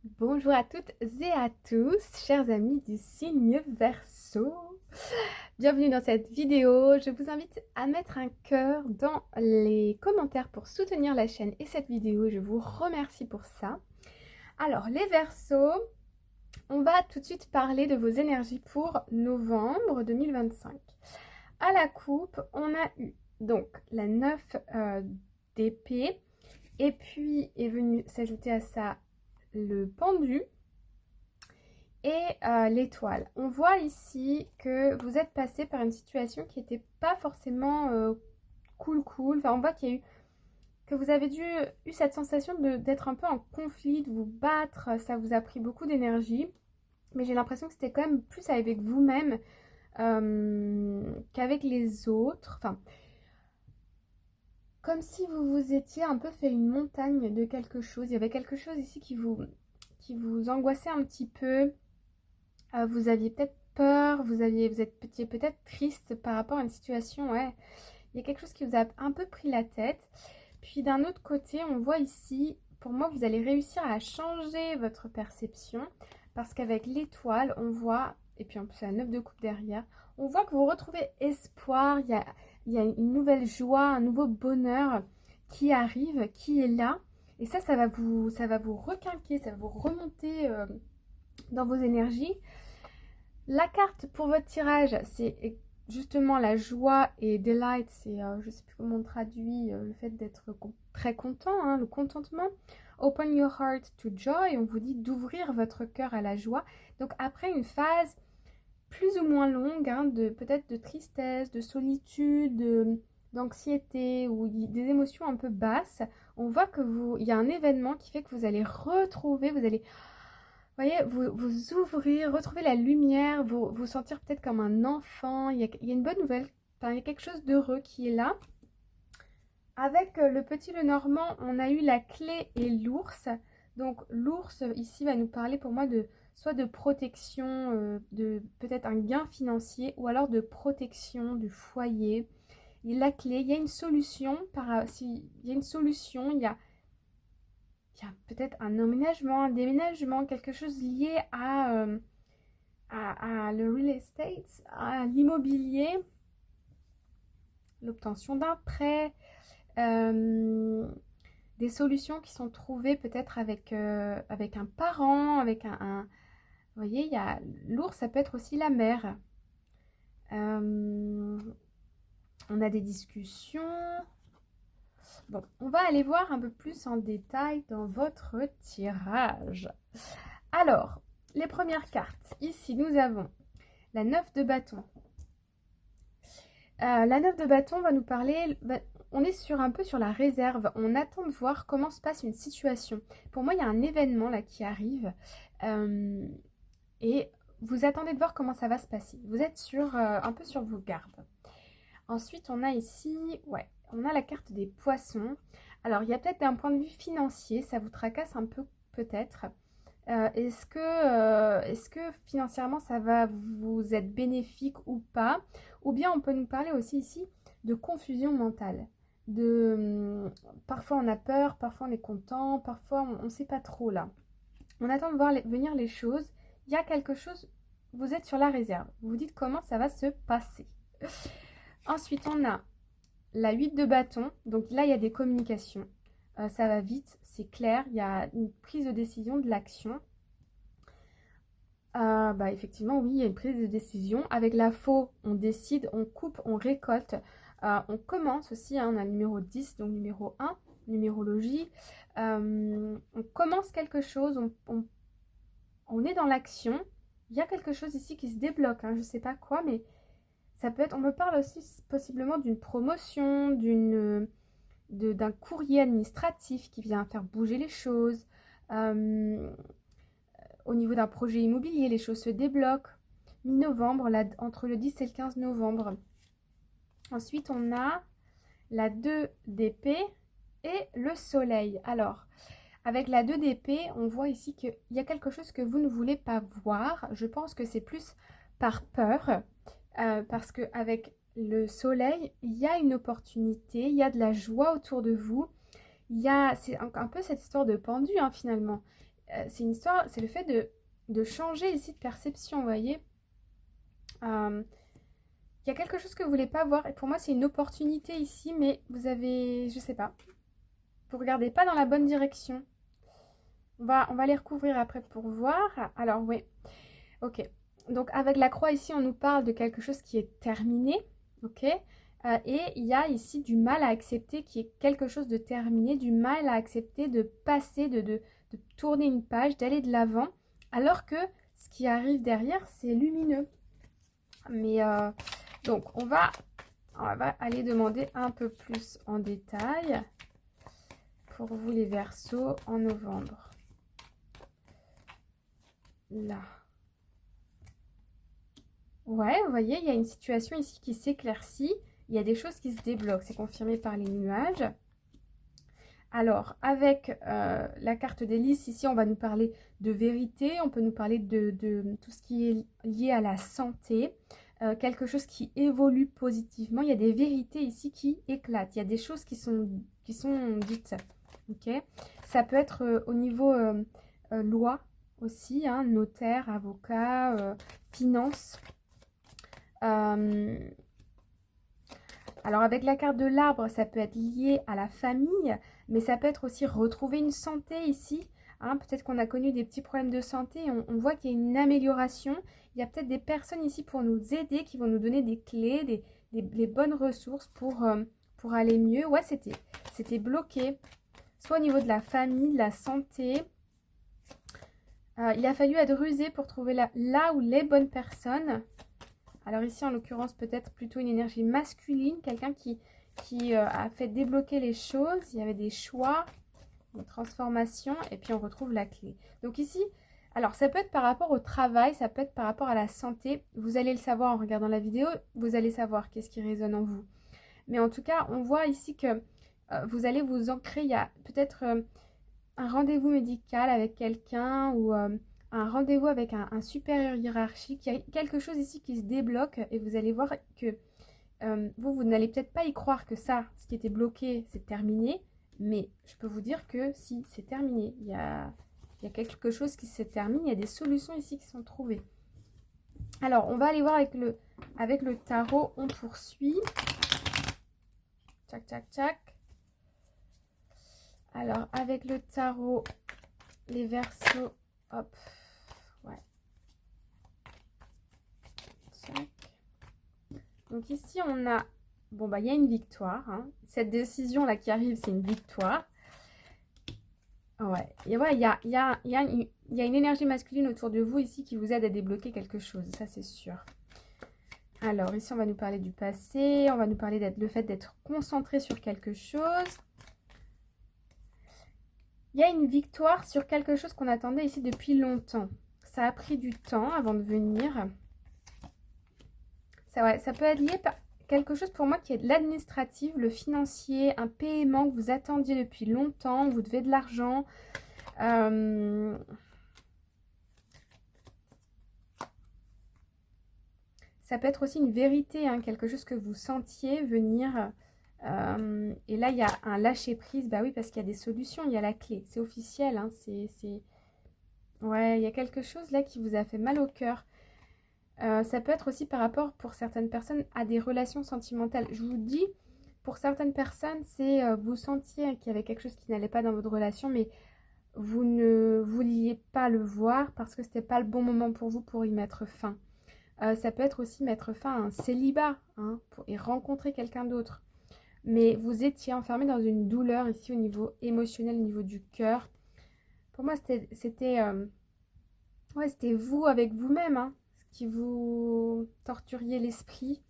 Bonjour à toutes et à tous, chers amis du signe Verseau. Bienvenue dans cette vidéo. Je vous invite à mettre un cœur dans les commentaires pour soutenir la chaîne et cette vidéo. Je vous remercie pour ça. Alors, les Verseaux, on va tout de suite parler de vos énergies pour novembre 2025. À la coupe, on a eu donc la 9 d'épée et puis est venu s'ajouter à ça le pendu et l'étoile. On voit ici que vous êtes passé par une situation qui n'était pas forcément cool. Enfin, on voit qu'il y a eu que vous avez eu cette sensation d'être un peu en conflit, de vous battre. Ça vous a pris beaucoup d'énergie. Mais j'ai l'impression que c'était quand même plus avec vous-même qu'avec les autres. Enfin, comme si vous vous étiez un peu fait une montagne de quelque chose. Il y avait quelque chose ici qui vous angoissait un petit peu. Vous aviez peut-être peur, étiez peut-être triste par rapport à une situation, ouais. Il y a quelque chose qui vous a un peu pris la tête. Puis d'un autre côté, on voit ici, pour moi, vous allez réussir à changer votre perception parce qu'avec l'étoile, on voit, et puis en plus la 9 de coupe derrière, on voit que vous retrouvez espoir, il y a une nouvelle joie, un nouveau bonheur qui arrive, qui est là. Et ça va vous requinquer, ça va vous remonter dans vos énergies. La carte pour votre tirage, c'est justement la joie et delight, c'est, je ne sais plus comment on traduit, le fait d'être très content, hein, le contentement. Open your heart to joy, on vous dit d'ouvrir votre cœur à la joie. Donc après une phase plus ou moins longue, hein, peut-être de tristesse, de solitude, d'anxiété ou des émotions un peu basses, on voit il y a un événement qui fait que vous allez retrouver, vous allez voyez, vous ouvrir, retrouver la lumière, vous sentir peut-être comme un enfant. Il y a une bonne nouvelle, enfin, il y a quelque chose d'heureux qui est là. Avec le petit Lenormand, on a eu la clé et l'ours. Donc l'ours ici va nous parler pour moi de soit de protection, de peut-être un gain financier ou alors de protection du foyer. Et la clé, il y a une solution, il y a une solution, il y a peut-être un emménagement, un déménagement, quelque chose lié à le real estate, à l'immobilier, l'obtention d'un prêt, des solutions qui sont trouvées peut-être avec un parent, vous voyez, il y a l'ours, ça peut être aussi la mère. On a des discussions. Bon, on va aller voir un peu plus en détail dans votre tirage. Alors, les premières cartes. Ici, nous avons la 9 de bâton. La 9 de bâton va nous parler, on est un peu sur la réserve, on attend de voir comment se passe une situation. Pour moi, il y a un événement là qui arrive et vous attendez de voir comment ça va se passer. Vous êtes un peu sur vos gardes. Ensuite, on a ici, ouais, on a la carte des poissons. Alors, il y a peut-être d'un point de vue financier, ça vous tracasse un peu peut-être. Est-ce que financièrement ça va vous être bénéfique ou pas? Ou bien on peut nous parler aussi ici de confusion mentale. Parfois on a peur, parfois on est content, parfois on ne sait pas trop là. On attend de voir venir les choses. Il y a quelque chose, vous êtes sur la réserve. Vous vous dites comment ça va se passer. Ensuite on a la 8 de bâton. Donc là il y a des communications. Ça va vite, c'est clair, il y a une prise de décision, de l'action. Effectivement, oui, il y a une prise de décision. Avec la faux, on décide, on coupe, on récolte. On commence aussi, hein, on a le numéro 10, donc numéro 1, numérologie. On commence quelque chose, on est dans l'action. Il y a quelque chose ici qui se débloque, hein, je ne sais pas quoi, mais ça peut être, on me parle aussi possiblement d'une promotion, d'un courrier administratif qui vient faire bouger les choses. Au niveau d'un projet immobilier, les choses se débloquent. Mi-novembre, entre le 10 et le 15 novembre. Ensuite, on a la 2 d'épée et le soleil. Alors, avec la 2 d'épée, on voit ici qu'il y a quelque chose que vous ne voulez pas voir. Je pense que c'est plus par peur, parce qu'avec le soleil, il y a une opportunité, il y a de la joie autour de vous. C'est un peu cette histoire de pendu, hein, finalement. c'est une histoire, c'est le fait de changer ici de perception, vous voyez. Il y a quelque chose que vous voulez pas voir. Et pour moi, c'est une opportunité ici, mais vous avez, je sais pas, vous regardez pas dans la bonne direction. On va les recouvrir après pour voir. Alors, oui, ok. Donc, avec la croix ici, on nous parle de quelque chose qui est terminé, ok. Et il y a ici du mal à accepter qui est quelque chose de terminé, du mal à accepter de passer, de tourner une page, d'aller de l'avant, alors que ce qui arrive derrière, c'est lumineux. Mais donc, on va aller demander un peu plus en détail pour vous les Verseaux en novembre. Là. Ouais, vous voyez, il y a une situation ici qui s'éclaircit. Il y a des choses qui se débloquent. C'est confirmé par les nuages. Alors, avec la carte des lys, ici, on va nous parler de vérité. On peut nous parler de tout ce qui est lié à la santé. Quelque chose qui évolue positivement. Il y a des vérités ici qui éclatent. Il y a des choses qui sont dites. Okay, ça peut être au niveau loi aussi, hein, notaire, avocat, finance. Alors avec la carte de l'arbre, ça peut être lié à la famille, mais ça peut être aussi retrouver une santé ici. Hein, peut-être qu'on a connu des petits problèmes de santé, on voit qu'il y a une amélioration. Il y a peut-être des personnes ici pour nous aider, qui vont nous donner des clés, des bonnes ressources pour aller mieux. Ouais, c'était bloqué, soit au niveau de la famille, de la santé. Il a fallu être rusé pour trouver là où les bonnes personnes. Alors ici, en l'occurrence, peut-être plutôt une énergie masculine, quelqu'un qui a fait débloquer les choses. Il y avait des choix, une transformation, et puis on retrouve la clé. Donc ici, alors ça peut être par rapport au travail, ça peut être par rapport à la santé. Vous allez le savoir en regardant la vidéo, vous allez savoir qu'est-ce qui résonne en vous. Mais en tout cas, on voit ici que vous allez vous ancrer. Il y a peut-être un rendez-vous médical avec quelqu'un ou un rendez-vous avec un supérieur hiérarchique. Il y a quelque chose ici qui se débloque et vous allez voir que vous n'allez peut-être pas y croire que ça, ce qui était bloqué, c'est terminé. Mais je peux vous dire que si, c'est terminé. Il y a quelque chose qui se termine. Il y a des solutions ici qui sont trouvées. Alors, on va aller voir avec le tarot. On poursuit. Tchac, tchac, tchac. Alors, avec le tarot, les Verseaux, hop, ouais. Tchac. Donc ici, on a, bon, bah, il y a une victoire. Hein. Cette décision-là qui arrive, c'est une victoire. Ouais, et ouais, il y a une énergie masculine autour de vous ici qui vous aide à débloquer quelque chose, ça c'est sûr. Alors, ici, on va nous parler du passé, on va nous parler le fait d'être concentré sur quelque chose. Il y a une victoire sur quelque chose qu'on attendait ici depuis longtemps. Ça a pris du temps avant de venir. Ça peut être lié par quelque chose pour moi qui est de l'administratif, le financier, un paiement que vous attendiez depuis longtemps, vous devez de l'argent. Ça peut être aussi une vérité, hein, quelque chose que vous sentiez venir. Et là, il y a un lâcher-prise. Bah oui, parce qu'il y a des solutions, il y a la clé. C'est officiel. Hein, ouais, il y a quelque chose là qui vous a fait mal au cœur. Ça peut être aussi par rapport, pour certaines personnes, à des relations sentimentales. Je vous dis, pour certaines personnes, c'est vous sentiez qu'il y avait quelque chose qui n'allait pas dans votre relation, mais vous ne vouliez pas le voir parce que c'était pas le bon moment pour vous pour y mettre fin. Ça peut être aussi mettre fin à un célibat, hein, et rencontrer quelqu'un d'autre. Mais vous étiez enfermé dans une douleur ici au niveau émotionnel, au niveau du cœur. Pour moi, c'était vous avec vous-même, hein, qui vous torturiez l'esprit.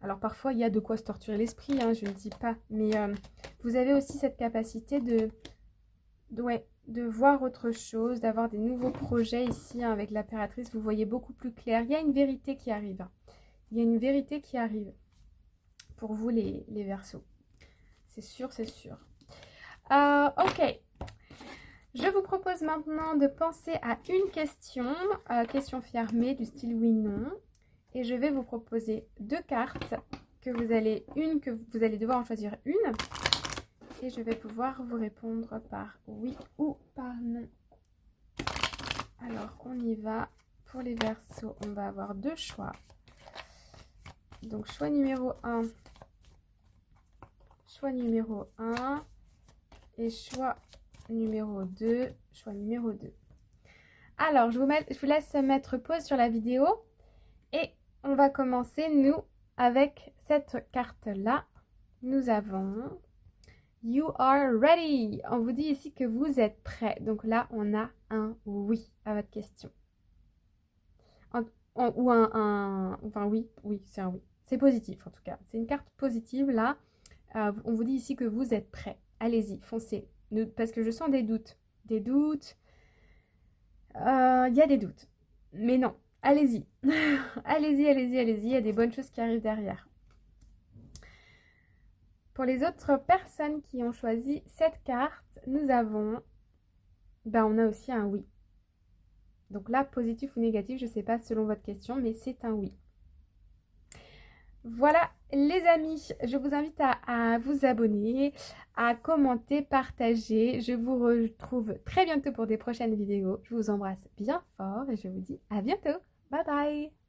Alors parfois, il y a de quoi se torturer l'esprit, hein, je ne dis pas. Mais vous avez aussi cette capacité de voir autre chose, d'avoir des nouveaux projets ici, hein, avec l'impératrice. Vous voyez beaucoup plus clair. Il y a une vérité qui arrive. Hein. Il y a une vérité qui arrive pour vous, les Verseaux. C'est sûr, c'est sûr. Ok. Je vous propose maintenant de penser à une question, question fermée du style oui-non. Et je vais vous proposer deux cartes que vous allez devoir en choisir une. Et je vais pouvoir vous répondre par oui ou par non. Alors, on y va. Pour les Verseaux, on va avoir 2 choix. Donc, choix numéro 1. Choix numéro 1. Et choix numéro 2. Choix numéro 2. Alors, je vous laisse mettre pause sur la vidéo. Et on va commencer, nous, avec cette carte-là. Nous avons You are ready. On vous dit ici que vous êtes prêts. Donc là, on a un oui à votre question. Enfin oui, c'est un oui. C'est positif en tout cas. C'est une carte positive là. On vous dit ici que vous êtes prêts. Allez-y, foncez. Parce que je sens des doutes. Des doutes. Il y a des doutes. Mais non, allez-y. Allez-y, allez-y, allez-y. Il y a des bonnes choses qui arrivent derrière. Pour les autres personnes qui ont choisi cette carte, nous avons... on a aussi un oui. Donc là, positif ou négatif, je ne sais pas selon votre question, mais c'est un oui. Voilà les amis, je vous invite à vous abonner, à commenter, partager. Je vous retrouve très bientôt pour des prochaines vidéos. Je vous embrasse bien fort et je vous dis à bientôt. Bye bye.